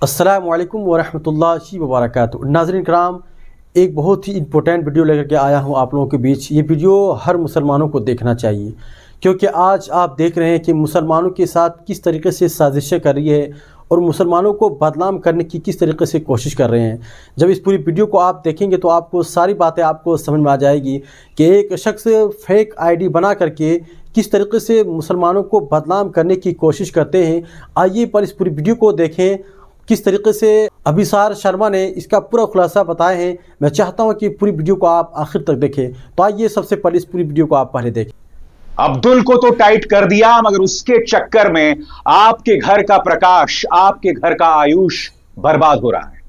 अस्सलामु अलैकुम वरहमतुल्लाहि वबरकातुहू। नाज़रीन कराम, एक बहुत ही इम्पोर्टेंट वीडियो लेकर के आया हूँ आप लोगों के बीच। ये वीडियो हर मुसलमानों को देखना चाहिए, क्योंकि आज आप देख रहे हैं कि मुसलमानों के साथ किस तरीके से साजिशें कर रही है और मुसलमानों को बदनाम करने की किस तरीके से कोशिश कर रहे हैं। जब इस पूरी वीडियो को आप देखेंगे तो आपको सारी बातें आपको समझ में आ जाएगी कि एक शख्स फेक आईडी बना करके किस तरीके से मुसलमानों को बदनाम करने की कोशिश करते हैं। आइए पर इस पूरी वीडियो को देखें, किस तरीके से अभिसार शर्मा ने इसका पूरा खुलासा बताया है। मैं चाहता हूं कि पूरी वीडियो को आप आखिर तक देखें। तो आइए सबसे पहले इस पूरी वीडियो को आप पहले देखें। अब्दुल को तो टाइट कर दिया, मगर उसके चक्कर में आपके घर का प्रकाश, आपके घर का आयुष बर्बाद हो रहा है।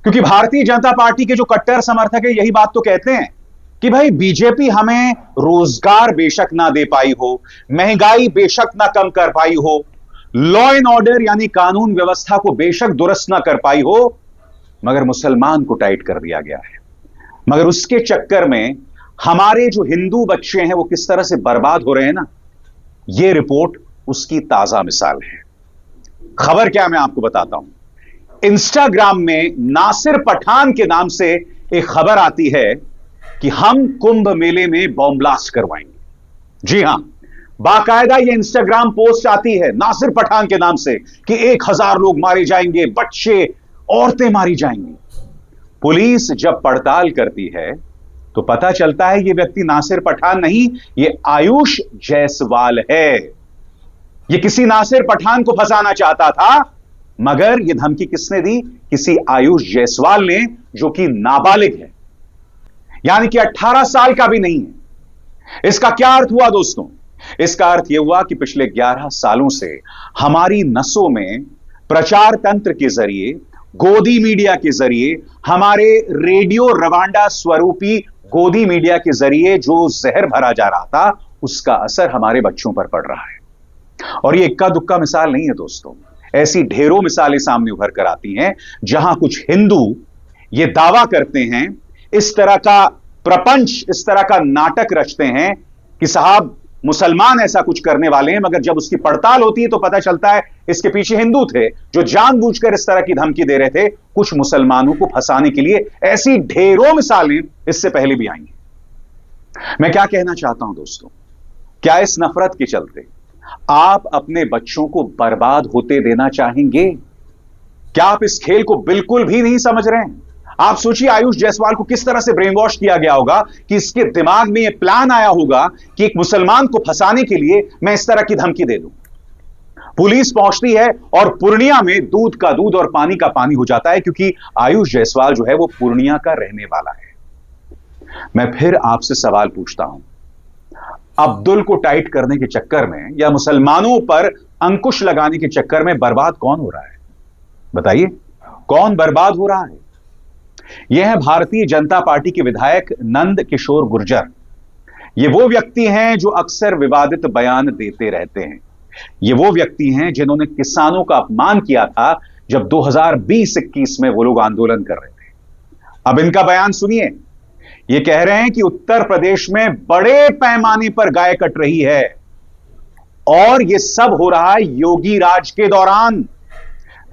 क्योंकि भारतीय जनता पार्टी के जो कट्टर समर्थक है यही बात तो कहते हैं कि भाई बीजेपी हमें रोजगार बेशक ना दे पाई हो, महंगाई बेशक ना कम कर पाई हो, लॉ एंड ऑर्डर यानी कानून व्यवस्था को बेशक दुरुस्त ना कर पाई हो, मगर मुसलमान को टाइट कर दिया गया है। मगर उसके चक्कर में हमारे जो हिंदू बच्चे हैं वो किस तरह से बर्बाद हो रहे हैं ना, यह रिपोर्ट उसकी ताजा मिसाल है। खबर क्या मैं आपको बताता हूं। इंस्टाग्राम में नासिर पठान के नाम से एक खबर आती है कि हम कुंभ मेले में बॉम्ब ब्लास्ट करवाएंगे। जी हां, बाकायदा ये इंस्टाग्राम पोस्ट आती है नासिर पठान के नाम से कि 1000 लोग मारे जाएंगे, बच्चे औरतें मारी जाएंगी। पुलिस जब पड़ताल करती है तो पता चलता है ये व्यक्ति नासिर पठान नहीं, ये आयुष जायसवाल है। ये किसी नासिर पठान को फंसाना चाहता था, मगर ये धमकी किसने दी? किसी आयुष जायसवाल ने, जो कि नाबालिग है, यानी कि 18 साल का भी नहीं है। इसका क्या अर्थ हुआ दोस्तों? इसका अर्थ यह हुआ कि पिछले 11 सालों से हमारी नसों में प्रचार तंत्र के जरिए, गोदी मीडिया के जरिए, हमारे रेडियो रवांडा स्वरूपी गोदी मीडिया के जरिए जो जहर भरा जा रहा था, उसका असर हमारे बच्चों पर पड़ रहा है। और यह इक्का दुक्का मिसाल नहीं है दोस्तों, ऐसी ढेरों मिसालें सामने उभर कर आती हैं जहां कुछ हिंदू यह दावा करते हैं, इस तरह का प्रपंच, इस तरह का नाटक रचते हैं कि साहब मुसलमान ऐसा कुछ करने वाले हैं, मगर जब उसकी पड़ताल होती है तो पता चलता है इसके पीछे हिंदू थे जो जानबूझकर इस तरह की धमकी दे रहे थे कुछ मुसलमानों को फंसाने के लिए। ऐसी ढेरों मिसालें इससे पहले भी आई हैं। मैं क्या कहना चाहता हूं दोस्तों, क्या इस नफरत के चलते आप अपने बच्चों को बर्बाद होते देना चाहेंगे? क्या आप इस खेल को बिल्कुल भी नहीं समझ रहे हैं? आप सोचिए आयुष जायसवाल को किस तरह से ब्रेन वॉश किया गया होगा कि इसके दिमाग में यह प्लान आया होगा कि एक मुसलमान को फंसाने के लिए मैं इस तरह की धमकी दे दूं। पुलिस पहुंचती है और पूर्णिया में दूध का दूध और पानी का पानी हो जाता है, क्योंकि आयुष जायसवाल जो है वो पूर्णिया का रहने वाला है। मैं फिर आपसे सवाल पूछता हूं, अब्दुल को टाइट करने के चक्कर में या मुसलमानों पर अंकुश लगाने के चक्कर में बर्बाद कौन हो रहा है? बताइए, कौन बर्बाद हो रहा है? यह है भारतीय जनता पार्टी के विधायक नंद किशोर गुर्जर। ये वो व्यक्ति हैं जो अक्सर विवादित बयान देते रहते हैं। ये वो व्यक्ति हैं जिन्होंने किसानों का अपमान किया था जब 2020-21 में वो लोग आंदोलन कर रहे थे। अब इनका बयान सुनिए। ये कह रहे हैं कि उत्तर प्रदेश में बड़े पैमाने पर गाय कट रही है और ये सब हो रहा है योगी राज के दौरान।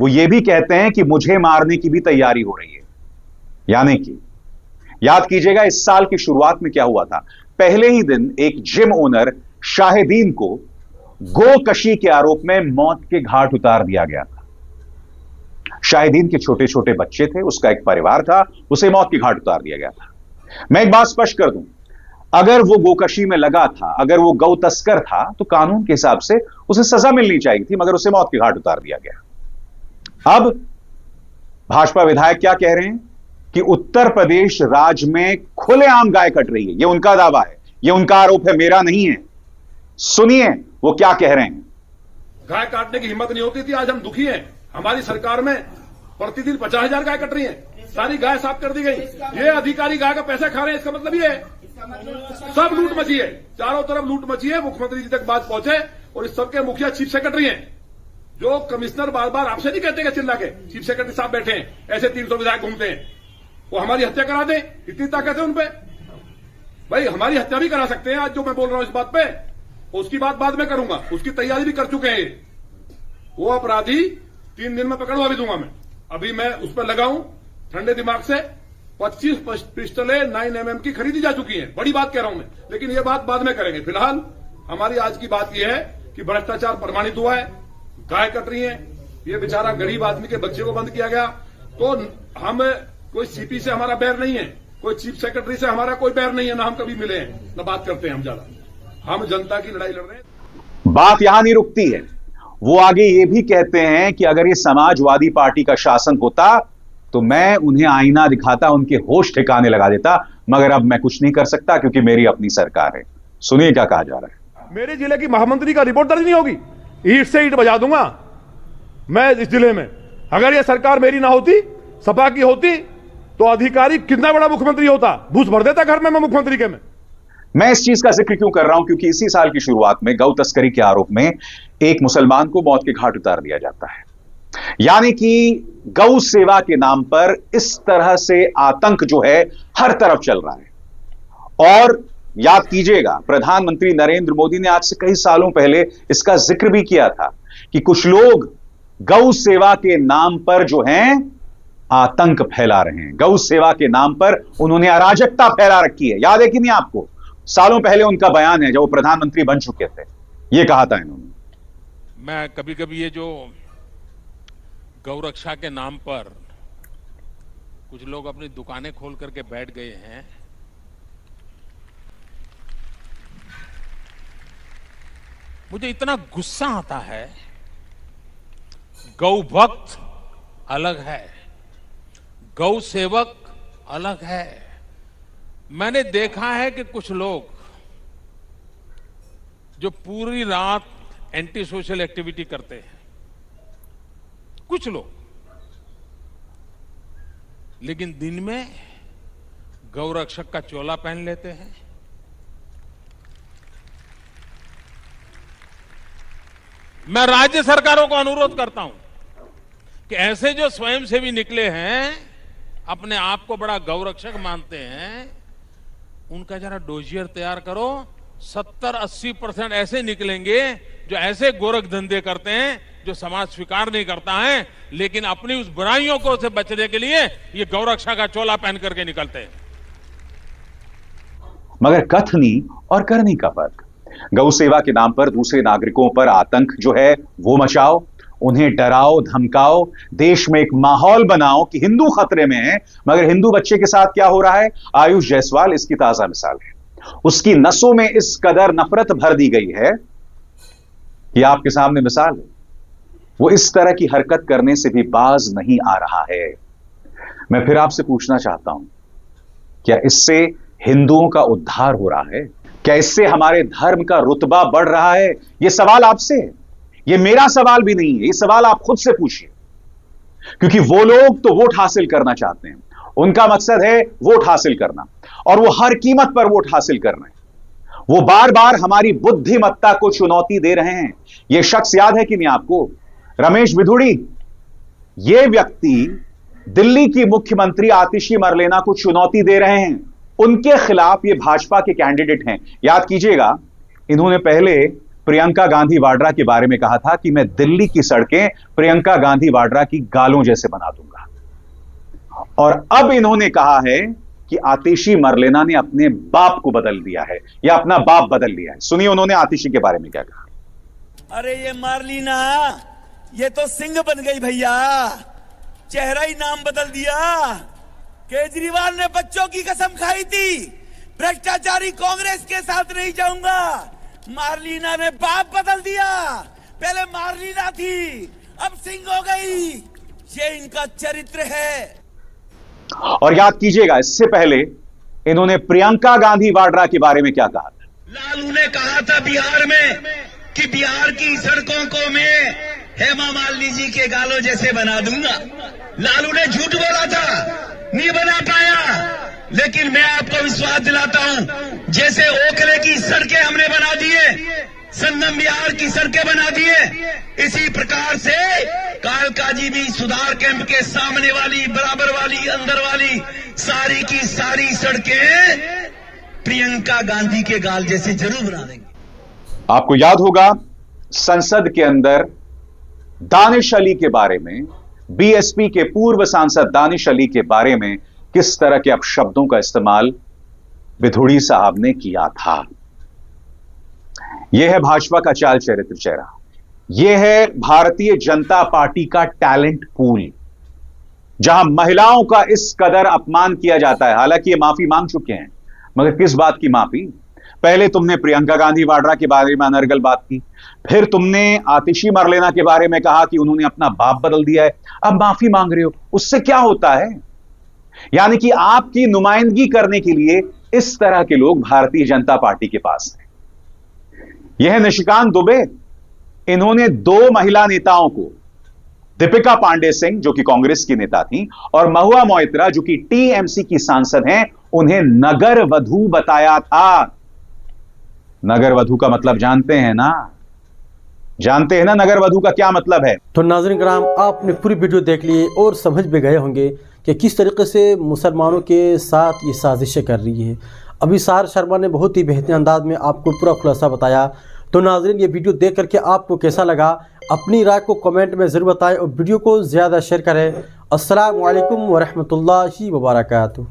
वो ये भी कहते हैं कि मुझे मारने की भी तैयारी हो रही है। यानी कि याद कीजिएगा इस साल की शुरुआत में क्या हुआ था। पहले ही दिन एक जिम ओनर शाहिदीन को गोकशी के आरोप में मौत के घाट उतार दिया गया था। शाहिदीन के छोटे छोटे बच्चे थे, उसका एक परिवार था, उसे मौत के घाट उतार दिया गया था। मैं एक बात स्पष्ट कर दूं, अगर वो गोकशी में लगा था, अगर वो गौ तस्कर था, तो कानून के हिसाब से उसे सजा मिलनी चाहिए थी, मगर उसे मौत के घाट उतार दिया गया। अब भाजपा विधायक क्या कह रहे हैं कि उत्तर प्रदेश राज्य में खुलेआम गाय कट रही है। यह उनका दावा है, यह उनका आरोप है, मेरा नहीं है। सुनिए वो क्या कह रहे हैं। गाय काटने की हिम्मत नहीं होती थी, आज हम दुखी हैं। हमारी सरकार में प्रतिदिन 50,000 गाय कट रही हैं, सारी गाय साफ कर दी गई। ये अधिकारी गाय का पैसा खा रहे हैं, इसका मतलब ये है सब लूट मची है, चारों तरफ लूट मची है। मुख्यमंत्री जी तक बात पहुंचे और इस सबके मुखिया चीफ सेक्रेटरी हैं, जो कमिश्नर बार बार आपसे नहीं कहते चिल्ला के, चीफ सेक्रेटरी साहब बैठे हैं, ऐसे 300 विधायक घूमते हैं, वो हमारी हत्या करा दें, इतनी ताकत है उनपे। भाई हमारी हत्या भी करा सकते हैं आज जो मैं बोल रहा हूं इस बात पे, उसकी बात बाद में करूंगा, उसकी तैयारी भी कर चुके हैं। वो अपराधी 3 दिन में पकड़वा भी दूंगा मैं। अभी मैं उस पर लगा हूं ठंडे दिमाग से। 25 पिस्टलें 9mm की खरीदी जा चुकी हैं। बड़ी बात कह रहा हूं मैं, लेकिन ये बात बाद में करेंगे। फिलहाल हमारी आज की बात यह है कि भ्रष्टाचार प्रमाणित हुआ है, गाय कट रही है, ये बेचारा गरीब आदमी के बच्चे को बंद किया गया। तो हम कोई सीपी से हमारा बैर नहीं है, कोई चीफ सेक्रेटरी से हमारा कोई बैर नहीं है, ना हम कभी मिले हैं, ना बात करते हैं हम ज्यादा। हम जनता की लड़ाई लड़ रहे हैं। बात यहां नहीं रुकती है, वो आगे ये भी कहते हैं कि अगर ये समाजवादी पार्टी का शासन होता तो मैं उन्हें आईना दिखाता, उनके होश ठिकाने लगा देता, मगर अब मैं कुछ नहीं कर सकता क्योंकि मेरी अपनी सरकार है। सुनिए क्या कहा जा रहा है। मेरे जिले की महामंत्री का रिपोर्ट दर्ज नहीं होगी, ईंट से ईंट बजा दूंगा मैं इस जिले में। अगर यह सरकार मेरी ना होती, सपा की होती, तो अधिकारी कितना बड़ा मुख्यमंत्री होता, घूस भर देता घर में मैं मुख्यमंत्री के में। मैं इस चीज का जिक्र क्यों कर रहा हूं, क्योंकि इसी साल की शुरुआत में गौ तस्करी के आरोप में एक मुसलमान को मौत के घाट उतार दिया जाता है। यानी कि गौ सेवा के नाम पर इस तरह से आतंक जो है हर तरफ चल रहा है। और याद कीजिएगा, प्रधानमंत्री नरेंद्र मोदी ने आज से कई सालों पहले इसका जिक्र भी किया था कि कुछ लोग गौ सेवा के नाम पर जो हैं आतंक फैला रहे हैं। गौ सेवा के नाम पर उन्होंने अराजकता फैला रखी है। याद है कि नहीं आपको? सालों पहले उनका बयान है जब वो प्रधानमंत्री बन चुके थे, ये कहा था इन्होंने। मैं कभी कभी ये जो गौरक्षा के नाम पर कुछ लोग अपनी दुकानें खोल करके बैठ गए हैं, मुझे इतना गुस्सा आता है। गौ भक्त अलग है, गौ सेवक अलग है। मैंने देखा है कि कुछ लोग जो पूरी रात एंटी सोशल एक्टिविटी करते हैं, कुछ लोग, लेकिन दिन में गौरक्षक का चोला पहन लेते हैं। मैं राज्य सरकारों को अनुरोध करता हूं कि ऐसे जो स्वयंसेवी निकले हैं, अपने आप को बड़ा गौरक्षक मानते हैं, उनका जरा डोजियर तैयार करो। 70-80% ऐसे निकलेंगे जो ऐसे गोरख धंधे करते हैं जो समाज स्वीकार नहीं करता है, लेकिन अपनी उस बुराइयों को से बचने के लिए ये गौरक्षा का चोला पहन करके निकलते हैं। मगर कथनी और करनी का फर्क। गौ सेवा के नाम पर दूसरे नागरिकों पर आतंक जो है वो मचाओ, उन्हें डराओ धमकाओ, देश में एक माहौल बनाओ कि हिंदू खतरे में है, मगर हिंदू बच्चे के साथ क्या हो रहा है? आयुष जायसवाल इसकी ताजा मिसाल है। उसकी नसों में इस कदर नफरत भर दी गई है कि आपके सामने मिसाल है। वो इस तरह की हरकत करने से भी बाज नहीं आ रहा है। मैं फिर आपसे पूछना चाहता हूं, क्या इससे हिंदुओं का उद्धार हो रहा है? क्या इससे हमारे धर्म का रुतबा बढ़ रहा है? यह सवाल आपसे है, यह मेरा सवाल भी नहीं है, यह सवाल आप खुद से पूछिए। क्योंकि वो लोग तो वोट हासिल करना चाहते हैं, उनका मकसद है वोट हासिल करना, और वो हर कीमत पर वोट हासिल कर रहे हैं। वो बार बार हमारी बुद्धिमत्ता को चुनौती दे रहे हैं। यह शख्स याद है कि नहीं आपको? रमेश बिधूड़ी। यह व्यक्ति दिल्ली की मुख्यमंत्री आतिशी मरलेना को चुनौती दे रहे हैं। उनके खिलाफ ये भाजपा के कैंडिडेट हैं। याद कीजिएगा, इन्होंने पहले प्रियंका गांधी वाड्रा के बारे में कहा था कि मैं दिल्ली की सड़कें प्रियंका गांधी वाड्रा की गालों जैसे बना दूंगा, और अब इन्होंने कहा है कि आतिशी मरलेना ने अपने बाप को बदल दिया है या अपना बाप बदल लिया है। सुनिए उन्होंने आतिशी के बारे में क्या कहा। अरे ये मारलीना, ये तो सिंह बन गई भैया, चेहरा ही नाम बदल दिया। केजरीवाल ने बच्चों की कसम खाई थी, भ्रष्टाचारी कांग्रेस के साथ नहीं जाऊंगा। मारलीना ने बाप बदल दिया, पहले मारलीना थी, अब सिंह हो गई। ये इनका चरित्र है। और याद कीजिएगा, इससे पहले इन्होंने प्रियंका गांधी वाड्रा के बारे में क्या कहा था। लालू ने कहा था बिहार में कि बिहार की सड़कों को मैं हेमा मालिनी जी के गालों जैसे बना दूंगा। लालू ने झूठ बोला था, नहीं बना पाया, लेकिन मैं आपको विश्वास दिलाता हूं, जैसे ओखले की सड़कें हमने बना दिए, संगम बिहार की सड़कें बना दिए, इसी प्रकार से कालकाजी भी सुधार कैंप के सामने वाली, बराबर वाली, अंदर वाली सारी की सारी सड़कें प्रियंका गांधी के गाल जैसे जरूर बना देंगे। आपको याद होगा, संसद के अंदर दानिश अली के बारे में, बीएसपी के पूर्व सांसद दानिश अली के बारे में किस तरह के अपशब्दों का इस्तेमाल विधुड़ी साहब ने किया था। यह है भाजपा का चाल चरित्र चेहरा, यह है भारतीय जनता पार्टी का टैलेंट पूल, जहां महिलाओं का इस कदर अपमान किया जाता है। हालांकि ये माफी मांग चुके हैं, मगर किस बात की माफी? पहले तुमने प्रियंका गांधी वाड्रा के बारे में अनर्गल बात की, फिर तुमने आतिशी मरलेना के बारे में कहा कि उन्होंने अपना बाप बदल दिया है, अब माफी मांग रहे हो। उससे क्या होता है? यानी कि आपकी नुमाइंदगी करने के लिए इस तरह के लोग भारतीय जनता पार्टी के पास हैं। यह है निशिकांत दुबे, इन्होंने 2 महिला नेताओं को, दीपिका पांडे सिंह जो कि कांग्रेस की नेता थी और महुआ मोइत्रा जो कि टीएमसी की सांसद हैं, उन्हें नगर वधू बताया था। नगर वधू का मतलब जानते हैं ना? जानते हैं ना नगर वधू का क्या मतलब है? तो नाज़रीन किराम, आपने पूरी वीडियो देख ली और समझ भी गए होंगे कि किस तरीके से मुसलमानों के साथ ये साजिशें कर रही है। अभी सार शर्मा ने बहुत ही बेहतरीन अंदाज में आपको पूरा खुलासा बताया। तो नाज़रीन, ये वीडियो देख करके आपको कैसा लगा, अपनी राय को कमेंट में ज़रूर बताएं और वीडियो को ज़्यादा शेयर करें। अस्सलामु अलैकुम वरहमतुल्लाहि वबरकातुहू।